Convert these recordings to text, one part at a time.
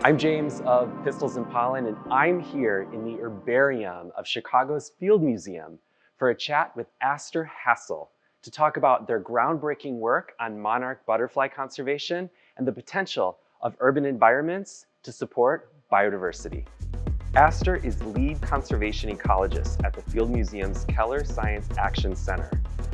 I'm James of Pistils and Pollen, and I'm here in the Herbarium of Chicago's Field Museum for a chat with Aster Hasle to talk about their groundbreaking work on monarch butterfly conservation and the potential of urban environments to support biodiversity. Aster is lead conservation ecologist at the Field Museum's Keller Science Action Center.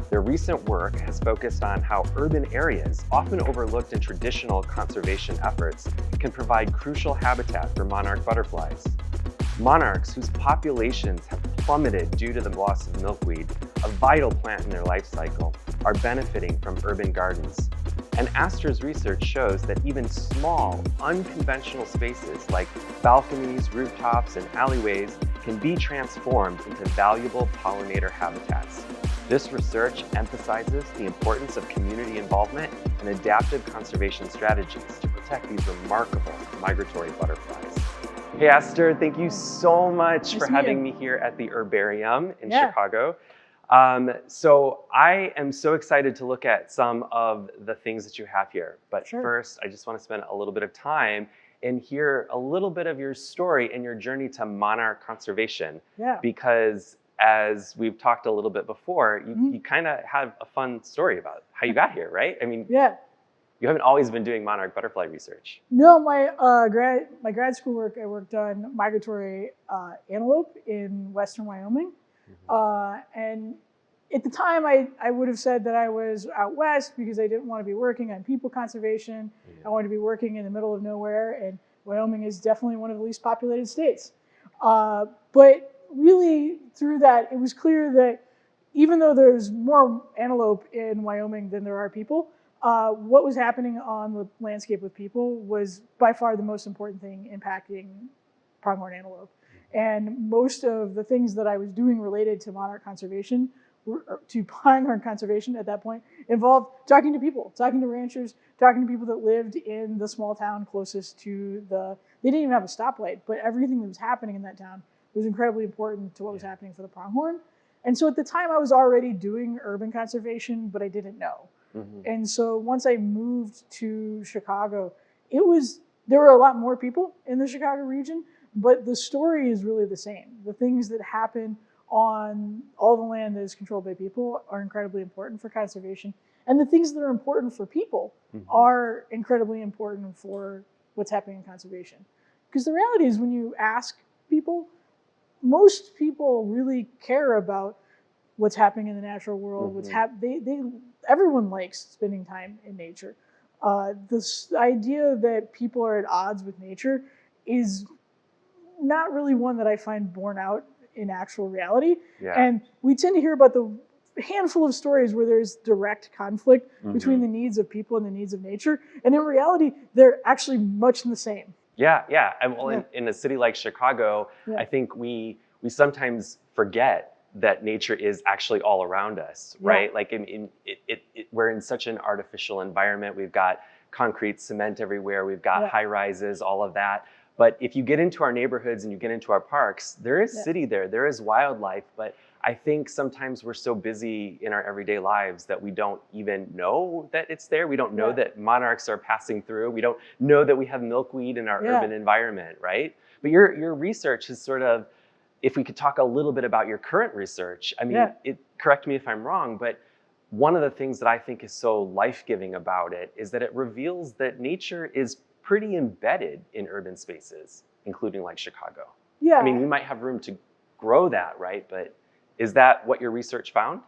Their recent work has focused on how urban areas, often overlooked in traditional conservation efforts, can provide crucial habitat for monarch butterflies. Monarchs, whose populations have plummeted due to the loss of milkweed, a vital plant in their life cycle, are benefiting from urban gardens. And Aster's research shows that even small, unconventional spaces like balconies, rooftops, and alleyways can be transformed into valuable pollinator habitats. This research emphasizes the importance of community involvement and adaptive conservation strategies to protect these remarkable migratory butterflies. Hey Aster, thank you so much for having me here at the Herbarium in Chicago. So I am so excited to look at some of the things that you have here. But first, I just want to spend a little bit of time and hear a little bit of your story and your journey to monarch conservation. Because as we've talked a little bit before, you kind of have a fun story about how you got here, right? I mean, you haven't always been doing monarch butterfly research. No, my grad school work, I worked on migratory antelope in western Wyoming. And at the time, I would have said that I was out west because I didn't want to be working on people conservation. I wanted to be working in the middle of nowhere, and Wyoming is definitely one of the least populated states. But really, through that, it was clear that even though there's more antelope in Wyoming than there are people, what was happening on the landscape with people was by far the most important thing impacting pronghorn antelope. And most of the things that I was doing related to monarch conservation, to pronghorn conservation at that point, involved talking to people, talking to ranchers, talking to people that lived in the small town closest to they didn't even have a stoplight, but everything that was happening in that town was incredibly important to what was happening for the pronghorn. And so at the time I was already doing urban conservation, but I didn't know. And so once I moved to Chicago, there were a lot more people in the Chicago region, but the story is really the same. The things that happen on all the land that is controlled by people are incredibly important for conservation. And the things that are important for people are incredibly important for what's happening in conservation. Because the reality is when you ask people, most people really care about what's happening in the natural world. Everyone likes spending time in nature. This idea that people are at odds with nature is not really one that I find borne out in actual reality. And we tend to hear about the handful of stories where there's direct conflict between the needs of people and the needs of nature. And in reality, they're actually much the same. And well, in a city like Chicago, I think we sometimes forget that nature is actually all around us, right? Like we're in such an artificial environment. We've got concrete, cement everywhere. We've got high rises, all of that. But if you get into our neighborhoods and you get into our parks, there is city there. There is wildlife. But I think sometimes we're so busy in our everyday lives that we don't even know that it's there. We don't know that monarchs are passing through. We don't know that we have milkweed in our urban environment, right? But your research is sort of, if we could talk a little bit about your current research, I mean, correct me if I'm wrong, but one of the things that I think is so life-giving about it is that it reveals that nature is pretty embedded in urban spaces, including like Chicago. I mean, we might have room to grow that, right? But is that what your research found?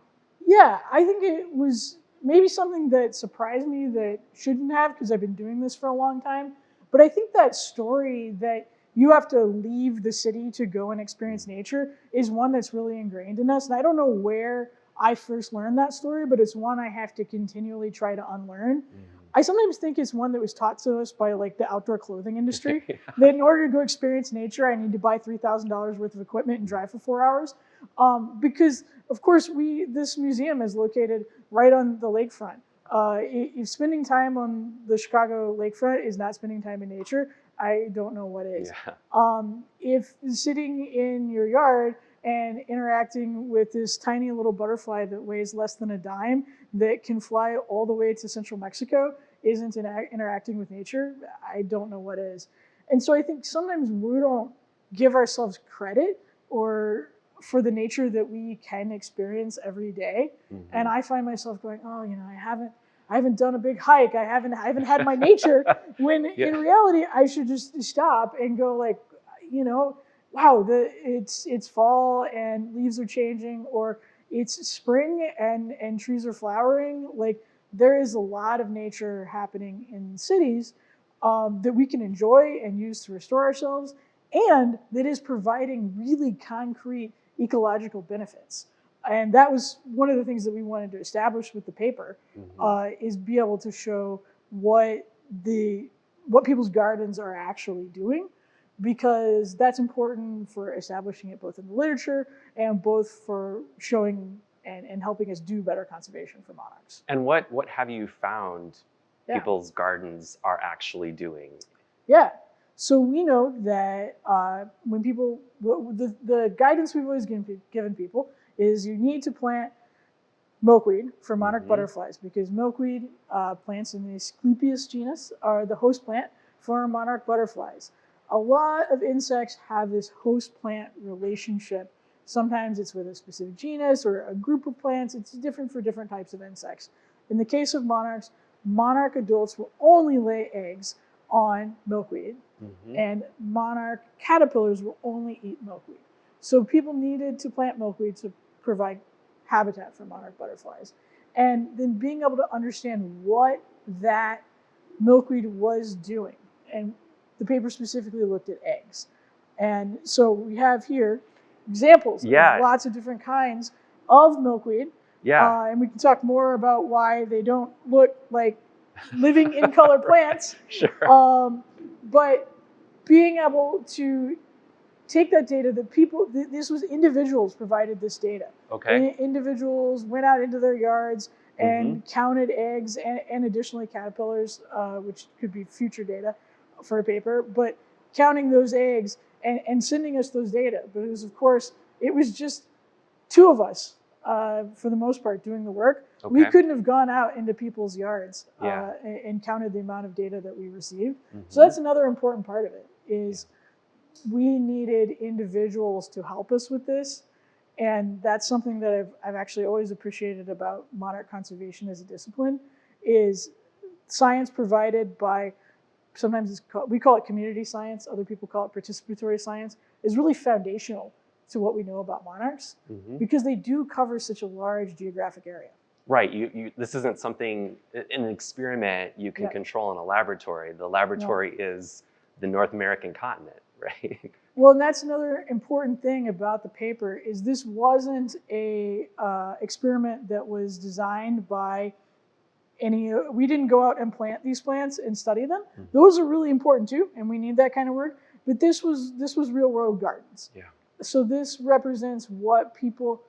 Yeah, I think it was maybe something that surprised me that shouldn't have, because I've been doing this for a long time. But I think that story that you have to leave the city to go and experience nature is one that's really ingrained in us. And I don't know where I first learned that story, but it's one I have to continually try to unlearn. I sometimes think it's one that was taught to us by like the outdoor clothing industry, that in order to go experience nature, I need to buy $3,000 worth of equipment and drive for 4 hours. Because of course this museum is located right on the lakefront. If spending time on the Chicago lakefront is not spending time in nature, I don't know what is. If sitting in your yard and interacting with this tiny little butterfly that weighs less than a dime that can fly all the way to central Mexico isn't interacting with nature, I don't know what is. And so I think sometimes we don't give ourselves credit or for the nature that we can experience every day. And I find myself going, oh, you know, I haven't done a big hike. I haven't had my nature, when in reality, I should just stop and go like, you know, wow, it's fall and leaves are changing, or it's spring and trees are flowering. Like, there is a lot of nature happening in cities that we can enjoy and use to restore ourselves, and that is providing really concrete ecological benefits. And that was one of the things that we wanted to establish with the paper, is be able to show what people's gardens are actually doing, because that's important for establishing it both in the literature and both for showing and helping us do better conservation for monarchs. And what have you found people's gardens are actually doing? Yeah. So we know that when people, the guidance we've always given people is you need to plant milkweed for monarch butterflies, because milkweed plants in the Asclepias genus are the host plant for monarch butterflies. A lot of insects have this host plant relationship. Sometimes it's with a specific genus or a group of plants. It's different for different types of insects. In the case of monarchs, monarch adults will only lay eggs on milkweed, and monarch caterpillars will only eat milkweed. So people needed to plant milkweed to provide habitat for monarch butterflies. And then being able to understand what that milkweed was doing. And the paper specifically looked at eggs. And so we have here examples of lots of different kinds of milkweed. And we can talk more about why they don't look like living in color plants. But being able to take that data that people, this was individuals provided this data. Individuals went out into their yards and counted eggs and additionally caterpillars, which could be future data for a paper, but counting those eggs and sending us those data. Because of course, it was just two of us, for the most part, doing the work. We couldn't have gone out into people's yards and counted the amount of data that we received. So that's another important part of it, is we needed individuals to help us with this. And that's something that I've actually always appreciated about monarch conservation as a discipline, is science provided by, sometimes we call it community science, other people call it participatory science, is really foundational to what we know about monarchs, because they do cover such a large geographic area. Right. This isn't something, an experiment you can control in a laboratory. The laboratory is the North American continent, right? Well, and that's another important thing about the paper, is this wasn't a experiment that was designed by we didn't go out and plant these plants and study them. Those are really important too, and we need that kind of work. But this was real world gardens. So this represents what people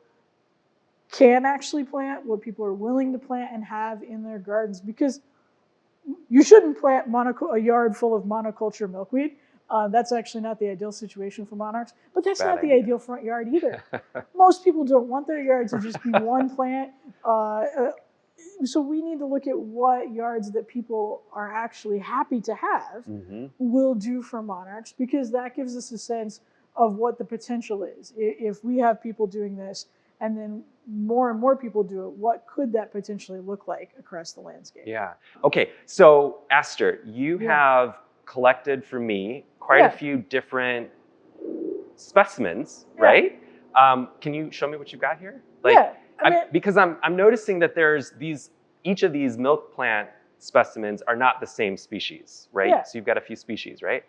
can actually plant, what people are willing to plant and have in their gardens, because you shouldn't plant a yard full of monoculture milkweed. That's actually not the ideal situation for monarchs, but that's not the ideal front yard either. Most people don't want their yard to just be one plant. So we need to look at what yards that people are actually happy to have will do for monarchs, because that gives us a sense of what the potential is. If we have people doing this and then more and more people do it, what could that potentially look like across the landscape? Okay, so Aster, you have collected for me quite a few different specimens, right? Can you show me what you've got here? Because I'm noticing that there's each of these milk plant specimens are not the same species, right? So you've got a few species, right?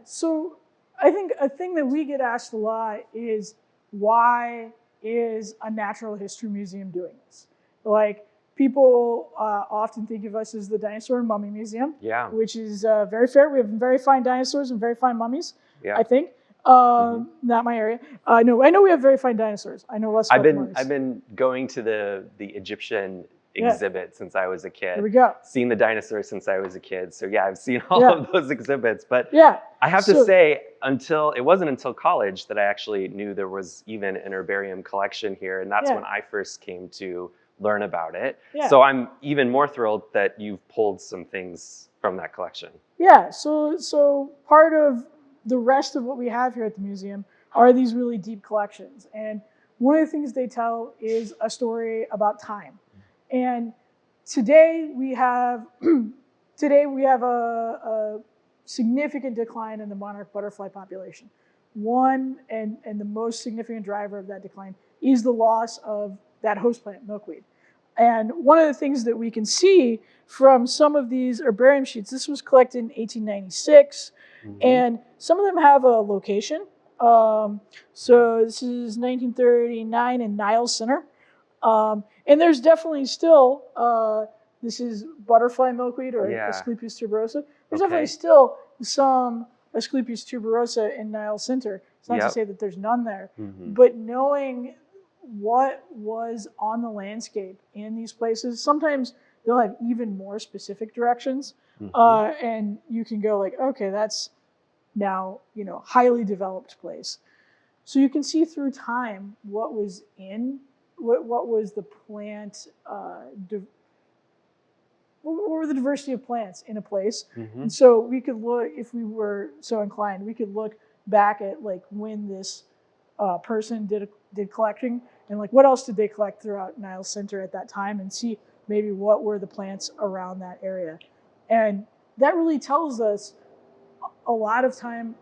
So I think a thing that we get asked a lot is, why is a natural history museum doing this? Like, people often think of us as the Dinosaur and Mummy Museum, which is very fair. We have very fine dinosaurs and very fine mummies, I think. Not my area. I know we have very fine dinosaurs. I know less about mummies. I've been going to the Egyptian exhibit since I was a kid. There we go. Seen the dinosaurs since I was a kid. So I've seen all of those exhibits. But I have to say, it wasn't until college that I actually knew there was even an herbarium collection here. And that's when I first came to learn about it. Yeah. So I'm even more thrilled that you've pulled some things from that collection. Yeah, so part of the rest of what we have here at the museum are these really deep collections. And one of the things they tell is a story about time. And today we have a significant decline in the monarch butterfly population. One and the most significant driver of that decline is the loss of that host plant, milkweed. And one of the things that we can see from some of these herbarium sheets, this was collected in 1896, and some of them have a location. So this is 1939 in Niles Center. And there's definitely still, this is butterfly milkweed or Asclepias tuberosa. There's definitely still some Asclepias tuberosa in Niles Center. It's not to say that there's none there, but knowing what was on the landscape in these places, sometimes they'll have even more specific directions. And you can go like, okay, that's now, highly developed place. So you can see through time what was what was the plant, what were the diversity of plants in a place. And so we could look, if we were so inclined, we could look back at like when this person did collecting and like what else did they collect throughout Niles Center at that time and see maybe what were the plants around that area. And that really tells us a lot of time.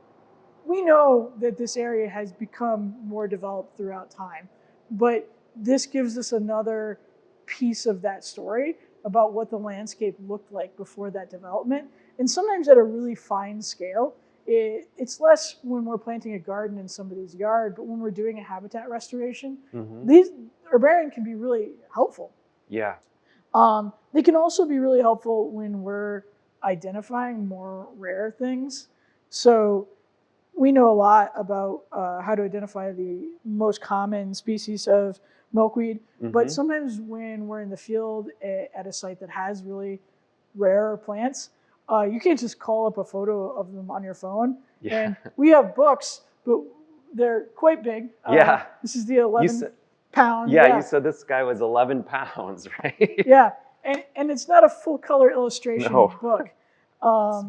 We know that this area has become more developed throughout time, but this gives us another piece of that story about what the landscape looked like before that development. And sometimes at a really fine scale. It's less when we're planting a garden in somebody's yard, but when we're doing a habitat restoration, these herbarium can be really helpful. Yeah. They can also be really helpful when we're identifying more rare things. So we know a lot about how to identify the most common species of milkweed, but sometimes when we're in the field at a site that has really rare plants, you can't just call up a photo of them on your phone. And we have books, but they're quite big. This is the 11 pound. You said this guy was 11 pounds, right? Yeah, and it's not a full color illustration book.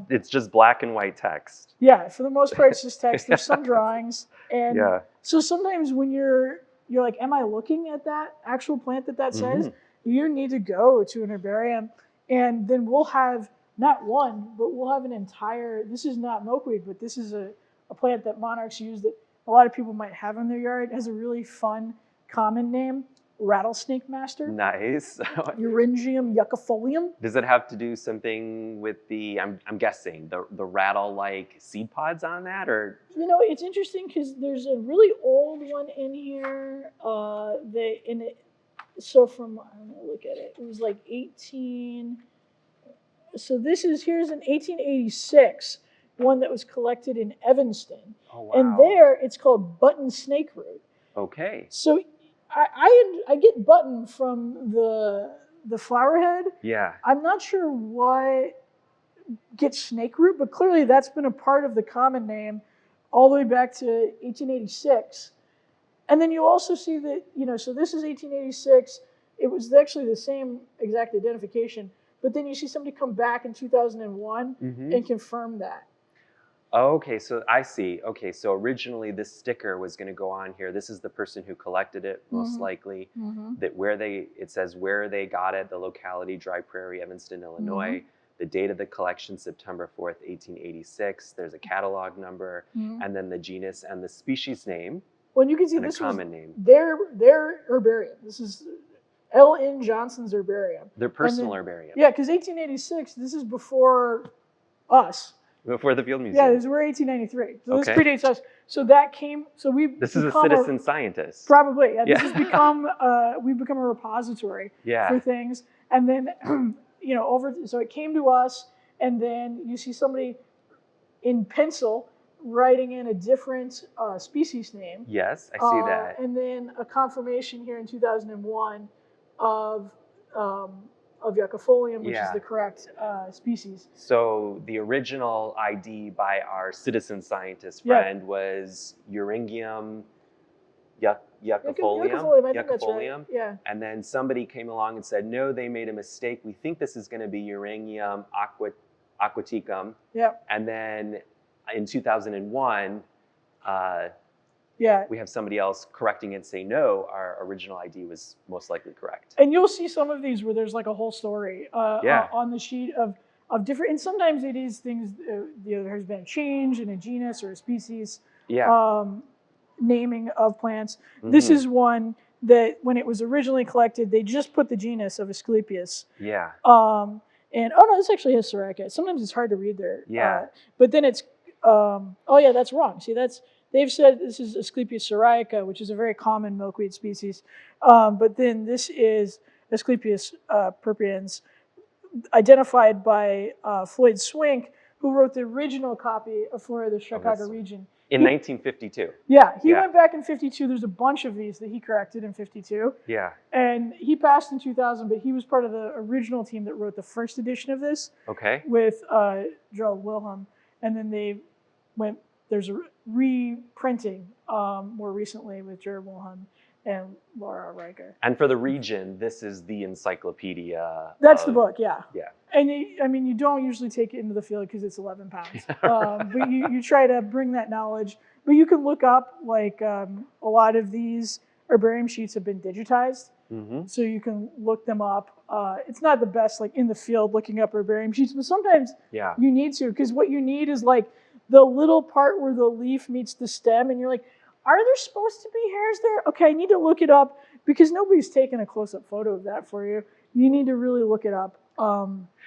It's just black and white text. Yeah, for the most part, it's just text. There's some drawings. And so sometimes when you're like, am I looking at that actual plant that says? You need to go to an herbarium, and then we'll have not one, but we'll have an entire, this is not milkweed, but this is a plant that monarchs use that a lot of people might have in their yard. It has a really fun common name, rattlesnake master. Nice. Euringium yuccifolium. Does it have to do something with the, I'm guessing, the rattle-like seed pods on that, or? It's interesting because there's a really old one in here. So from, I'm gonna look at it. It was like 18. So here's an 1886 one that was collected in Evanston. Oh, wow. And there it's called button snake root. Okay. So I get button from the flower head. Yeah. I'm not sure why gets snake root, but clearly that's been a part of the common name all the way back to 1886. And then you also see that, so this is 1886. It was actually the same exact identification. But then you see somebody come back in 2001 and confirm that. Okay, so I see. Okay, so originally this sticker was going to go on here. This is the person who collected it, most likely. That it says where they got it, the locality, Dry Prairie, Evanston, Illinois. The date of the collection, September 4th, 1886. There's a catalog number, and then the genus and the species name. Well, you can see and this a common name. Their herbarium. This is L.N. Johnson's herbarium. Their personal herbarium. Yeah, because 1886, this is before us. Before the Field Museum. Yeah, we're 1893. So this predates us. So that came, so This is a citizen scientist. Probably, yeah. This has become, we've become a repository for things. And then, so it came to us, and then you see somebody in pencil writing in a different species name. Yes, I see that. And then a confirmation here in 2001 of yuccifolium, which is the correct species. So the original ID by our citizen scientist friend was Euringium Yuccifolium, I think that's right. Yuccifolium. Yeah. And then somebody came along and said, no, they made a mistake. We think this is going to be Uranium aquaticum. Yeah. And then in 2001, yeah. we have somebody else correcting it and say, no, our original ID was most likely correct. And you'll see some of these where there's like a whole story on the sheet of different, and sometimes it is things, there has been a change in a genus or a species. Yeah. Naming of plants. Mm-hmm. This is one that when it was originally collected, they just put the genus of Asclepius. Yeah. And oh no, this actually has Syrica. Sometimes it's hard to read there. Yeah. But then it's, oh yeah, that's wrong. See, they've said this is Asclepius syrica, which is a very common milkweed species. But then this is Asclepius purpureans, identified by Floyd Swink, who wrote the original copy of Flora of the Chicago region. In 1952. Yeah, he went back in 52. There's a bunch of these that he corrected in 52. Yeah. And he passed in 2000, but he was part of the original team that wrote the first edition of this. Okay. With Gerald Wilhelm. And then there's a reprinting more recently with Gerald Wilhelm and Laura Riker. And for the region, this is the encyclopedia. That's the book, yeah. Yeah. And you don't usually take it into the field because it's 11 pounds. But you try to bring that knowledge. But you can look up, like a lot of these herbarium sheets have been digitized. Mm-hmm. So you can look them up. It's not the best, like in the field looking up herbarium sheets, but sometimes you need to, because what you need is like the little part where the leaf meets the stem, and you're like, are there supposed to be hairs there? Okay, I need to look it up because nobody's taken a close-up photo of that for you. You need to really look it up.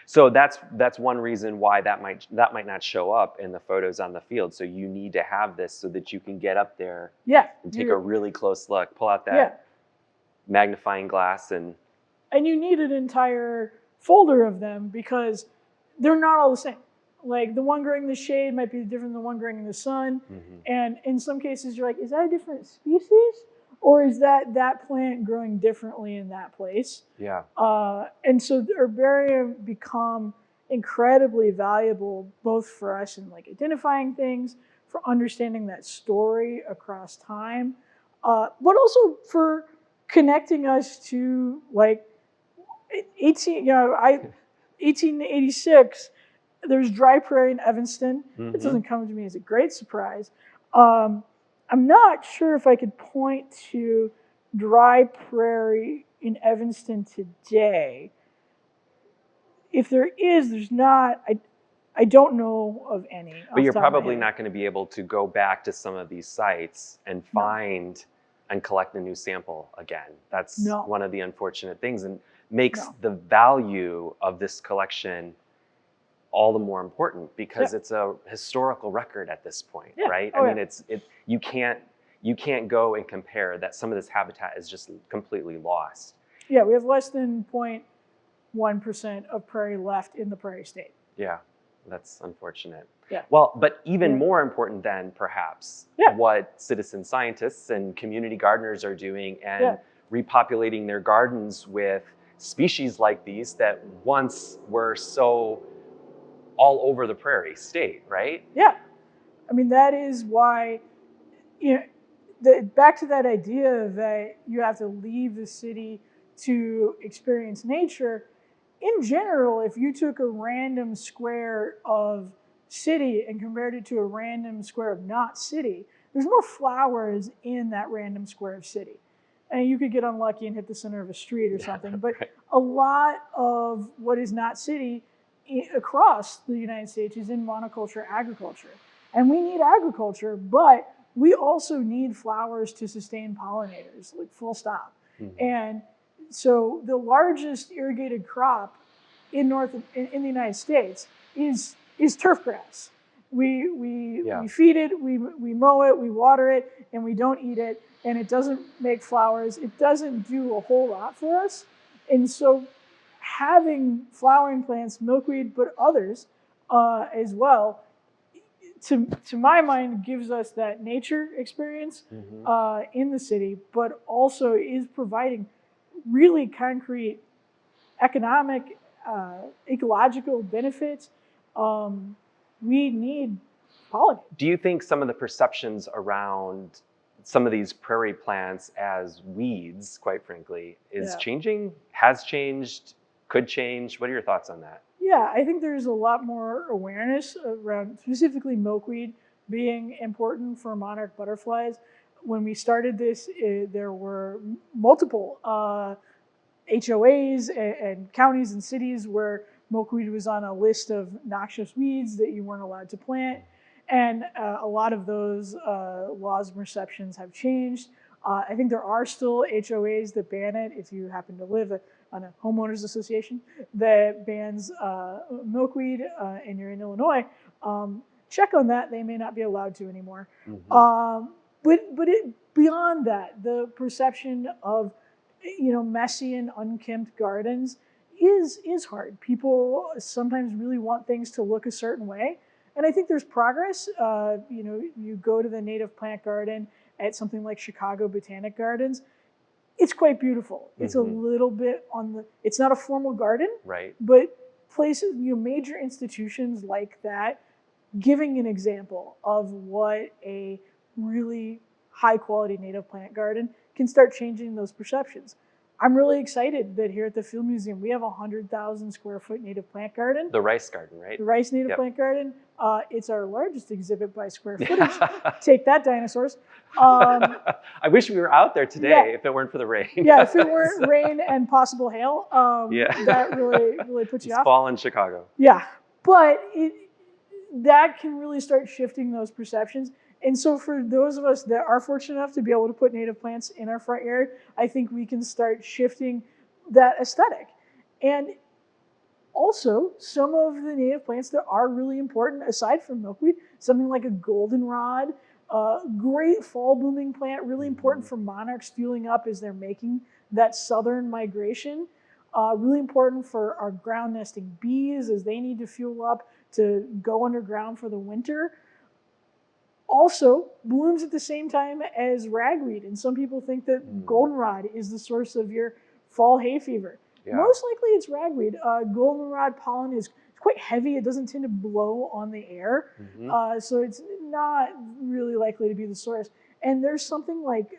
So that's one reason why that might not show up in the photos on the field. So you need to have this so that you can get up there and take a really close look, pull out that magnifying glass. And you need an entire folder of them because they're not all the same. Like the one growing in the shade might be different than the one growing in the sun. Mm-hmm. And in some cases you're like, is that a different species? Or is that plant growing differently in that place? Yeah. And so the herbarium become incredibly valuable, both for us in like identifying things, for understanding that story across time, but also for connecting us to like 1886. There's dry prairie in Evanston. Mm-hmm. It doesn't come to me as a great surprise. I'm not sure if I could point to dry prairie in Evanston today. If there is, there's not. I don't know of any. But you're probably not going to be able to go back to some of these sites and find and collect a new sample again. That's one of the unfortunate things, and makes the value of this collection all the more important because it's a historical record at this point, right? I mean, you can't go and compare that. Some of this habitat is just completely lost. Yeah, we have less than 0.1% of prairie left in the prairie state. Yeah, that's unfortunate. Yeah. Well, but even more important than perhaps what citizen scientists and community gardeners are doing and repopulating their gardens with species like these that once were so all over the prairie state, right? Yeah. I mean, that is why, back to that idea that you have to leave the city to experience nature. In general, if you took a random square of city and compared it to a random square of not city, there's more flowers in that random square of city. And you could get unlucky and hit the center of a street or something. But a lot of what is not city across the United States is in monoculture agriculture. And we need agriculture, but we also need flowers to sustain pollinators, like full stop. Mm-hmm. And so the largest irrigated crop in the United States is turf grass. We feed it, we mow it, we water it, and we don't eat it, and it doesn't make flowers. It doesn't do a whole lot for us. And so having flowering plants, milkweed, but others as well, to my mind, gives us that nature experience in the city, but also is providing really concrete economic, ecological benefits. We need pollinators. Do you think some of the perceptions around some of these prairie plants as weeds, quite frankly, is Yeah. changing, has changed, could change. What are your thoughts on that? Yeah, I think there's a lot more awareness around specifically milkweed being important for monarch butterflies. When we started this, there were multiple HOAs and counties and cities where milkweed was on a list of noxious weeds that you weren't allowed to plant. And a lot of those laws and perceptions have changed. I think there are still HOAs that ban it if you happen to live on a homeowners association that bans milkweed and you're in Illinois. Check on that. They may not be allowed to anymore. Beyond that, the perception of messy and unkempt gardens is hard. People sometimes really want things to look a certain way. And I think there's progress. You go to the native plant garden at something like Chicago Botanic Gardens. It's quite beautiful. It's a little bit it's not a formal garden, right? But places, major institutions like that, giving an example of what a really high quality native plant garden can start changing those perceptions. I'm really excited that here at the Field Museum, we have a 100,000 square foot native plant garden. The rice garden, right? The rice native plant garden. It's our largest exhibit by square footage. Take that, dinosaurs. I wish we were out there today if it weren't for the rain. Yeah, if it weren't rain and possible hail, that really puts you off. Fall in Chicago. Yeah, but that can really start shifting those perceptions. And so for those of us that are fortunate enough to be able to put native plants in our front yard, I think we can start shifting that aesthetic. And also, some of the native plants that are really important, aside from milkweed, something like a goldenrod, great fall blooming plant, really important for monarchs fueling up as they're making that southern migration. Really important for our ground nesting bees as they need to fuel up to go underground for the winter. Also blooms at the same time as ragweed. And some people think that goldenrod is the source of your fall hay fever. Yeah. Most likely it's ragweed. Goldenrod pollen is quite heavy. It doesn't tend to blow on the air. So it's not really likely to be the source. And there's something like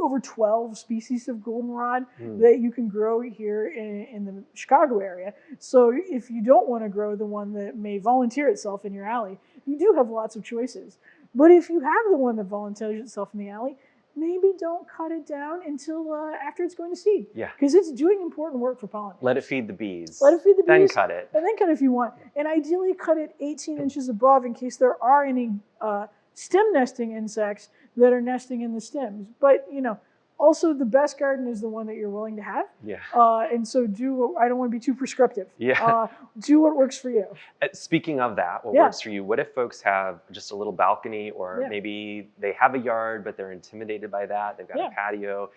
over 12 species of goldenrod that you can grow here in the Chicago area. So if you don't want to grow the one that may volunteer itself in your alley, you do have lots of choices. But if you have the one that volunteers itself in the alley, maybe don't cut it down until after it's going to seed. Yeah. Because it's doing important work for pollinators. Let it feed the bees. Let it feed the bees. Then cut it. And then cut it if you want. And ideally cut it 18 inches above in case there are any stem nesting insects that are nesting in the stems. But, also the best garden is the one that you're willing to have. Yeah. And so I don't want to be too prescriptive. Yeah. Do what works for you. Speaking of that, what works for you, what if folks have just a little balcony or maybe they have a yard, but they're intimidated by that. They've got a patio.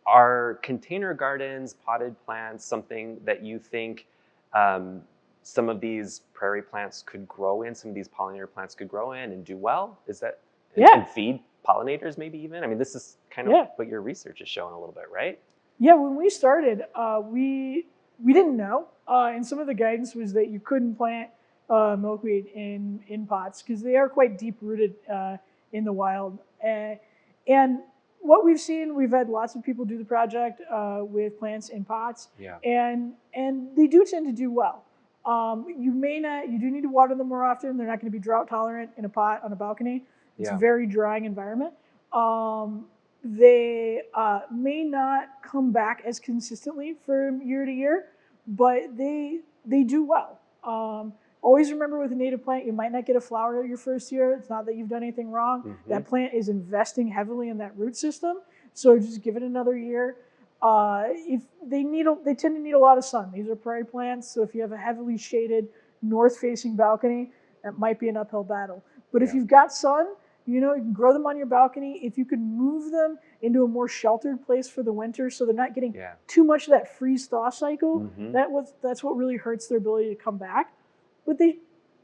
Are container gardens, potted plants, something that you think some of these prairie plants could grow in, some of these pollinator plants could grow in and do well? Is that, and feed pollinators maybe even? I mean, this is kind of what your research is showing a little bit, right? Yeah, when we started, we didn't know. And some of the guidance was that you couldn't plant milkweed in pots because they are quite deep-rooted in the wild. And what we've seen, we've had lots of people do the project with plants in pots. Yeah. And they do tend to do well. You do need to water them more often. They're not going to be drought tolerant in a pot on a balcony. It's a very drying environment. They may not come back as consistently from year to year, but they do well. Always remember with a native plant, you might not get a flower your first year. It's not that you've done anything wrong. That plant is investing heavily in that root system. So just give it another year. If they tend to need a lot of sun. These are prairie plants. So if you have a heavily shaded north-facing balcony, that might be an uphill battle. But if you've got sun, you can grow them on your balcony. If you could move them into a more sheltered place for the winter so they're not getting too much of that freeze-thaw cycle, that's what really hurts their ability to come back. But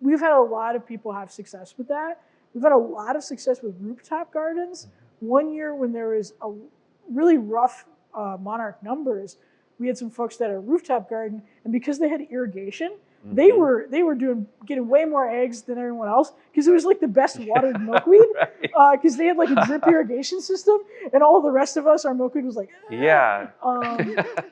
we've had a lot of people have success with that. We've had a lot of success with rooftop gardens. One year when there was a really rough monarch numbers, we had some folks that had a rooftop garden, and because they had irrigation, They were getting way more eggs than everyone else because it was like the best watered milkweed. Because they had like a drip irrigation system, and all the rest of us, our milkweed was like, yeah.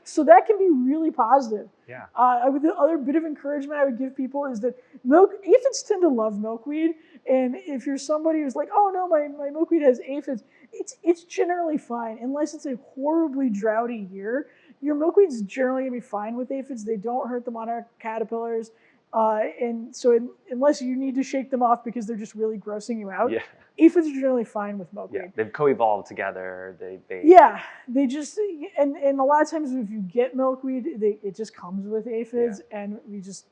So that can be really positive. Yeah. The other bit of encouragement I would give people is that aphids tend to love milkweed, and if you're somebody who's like, oh no, my milkweed has aphids, it's generally fine unless it's a horribly droughty year. Your milkweed's generally gonna be fine with aphids. They don't hurt the monarch caterpillars, and so unless you need to shake them off because they're just really grossing you out, aphids are generally fine with milkweed. Yeah, they've co-evolved together. They just and a lot of times if you get milkweed, it just comes with aphids, and we just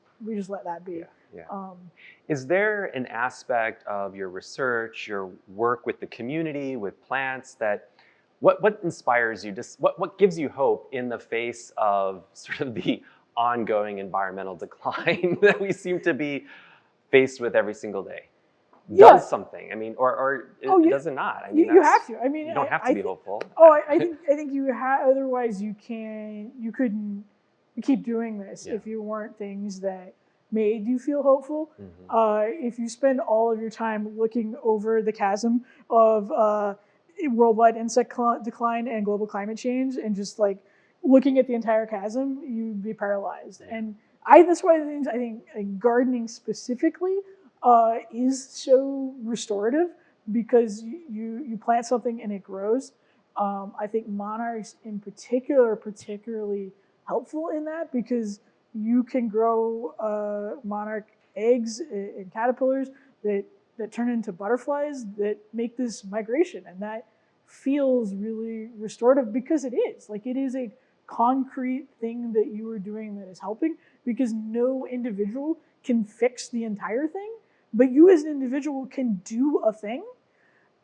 let that be. Is there an aspect of your research, your work with the community, with plants that what inspires you? Just what gives you hope in the face of sort of the ongoing environmental decline that we seem to be faced with every single day? Does something? I mean, or does it not? I mean, you have to. I mean, you don't have to be hopeful. I think you otherwise you couldn't keep doing this if you weren't things that made you feel hopeful. If you spend all of your time looking over the chasm of worldwide insect decline and global climate change and just like looking at the entire chasm, you'd be paralyzed. And that's why I think gardening specifically is so restorative, because you plant something and it grows. I think monarchs in particular are particularly helpful in that, because you can grow monarch eggs and caterpillars that turn into butterflies that make this migration, and that feels really restorative because it is. Like, it is a concrete thing that you are doing that is helping, because no individual can fix the entire thing, but you as an individual can do a thing.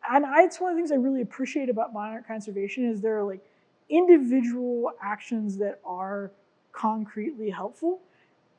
And it's one of the things I really appreciate about monarch conservation is there are like individual actions that are concretely helpful,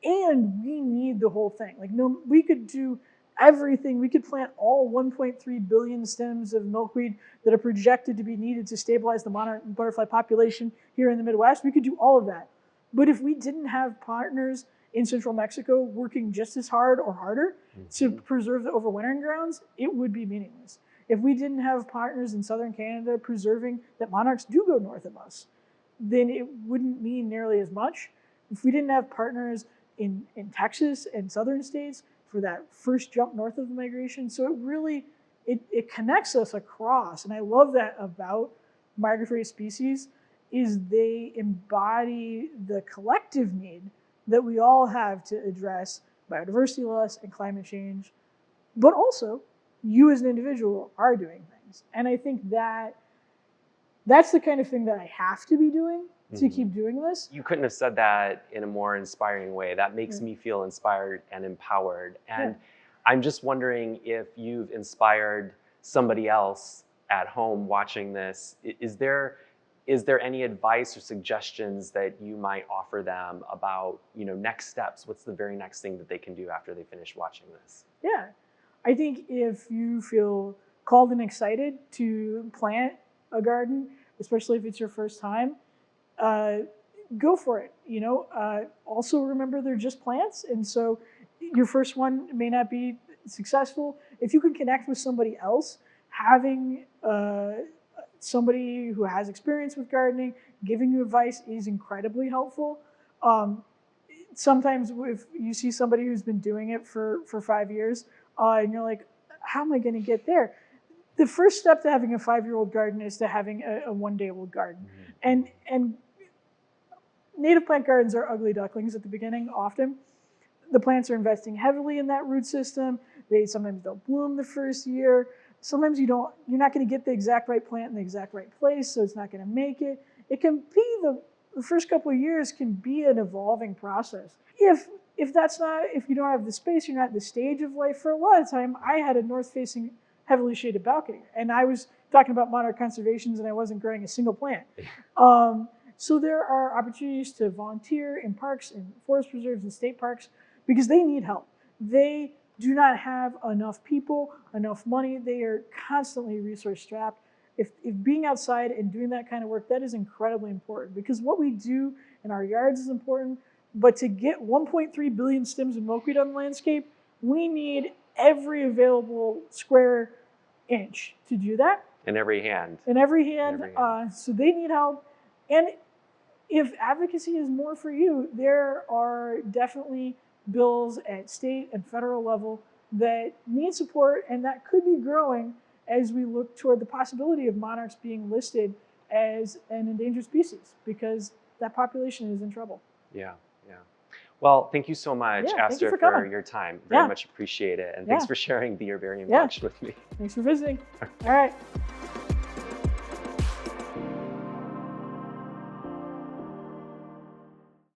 and we need the whole thing. Like, no, we could do everything. We could plant all 1.3 billion stems of milkweed that are projected to be needed to stabilize the monarch and butterfly population here in the Midwest. We could do all of that. But if we didn't have partners in central Mexico working just as hard or harder to preserve the overwintering grounds, it would be meaningless. If we didn't have partners in southern Canada preserving that monarchs do go north of us, then it wouldn't mean nearly as much. If we didn't have partners in Texas and southern states for that first jump north of the migration. So it really, it connects us across. And I love that about migratory species, is they embody the collective need that we all have to address biodiversity loss and climate change, but also you as an individual are doing things. And I think that's the kind of thing that I have to be doing to keep doing this. You couldn't have said that in a more inspiring way. That makes me feel inspired and empowered. And I'm just wondering if you've inspired somebody else at home watching this. Is there any advice or suggestions that you might offer them about, next steps? What's the very next thing that they can do after they finish watching this? Yeah, I think if you feel called and excited to plant a garden, especially if it's your first time, go for it. Also remember they're just plants, and so your first one may not be successful. If you can connect with somebody else, having somebody who has experience with gardening giving you advice is incredibly helpful. Sometimes if you see somebody who's been doing it for 5 years, and you're like, how am I going to get there? The first step to having a 5-year-old garden is to having a 1-day-old garden. And native plant gardens are ugly ducklings at the beginning often. The plants are investing heavily in that root system. They sometimes don't bloom the first year. Sometimes you're not going to get the exact right plant in the exact right place, so it's not going to make it. It can be the first couple of years can be an evolving process. If you don't have the space, you're not at the stage of life. For a lot of time, I had a north-facing, heavily shaded balcony, and I was talking about monarch conservations, and I wasn't growing a single plant. So there are opportunities to volunteer in parks and forest preserves and state parks, because they need help. They do not have enough people, enough money. They are constantly resource strapped. If being outside and doing that kind of work, that is incredibly important, because what we do in our yards is important, But to get 1.3 billion stems of milkweed on the landscape, we need every available square inch to do that. In every hand. In every hand. So they need help. And if advocacy is more for you, there are definitely bills at state and federal level that need support and that could be growing as we look toward the possibility of monarchs being listed as an endangered species, because that population is in trouble. Yeah, yeah. Well, thank you so much, Aster, for your time. Very much appreciate it. And thanks for sharing the herbarium collection with me. Thanks for visiting. All right.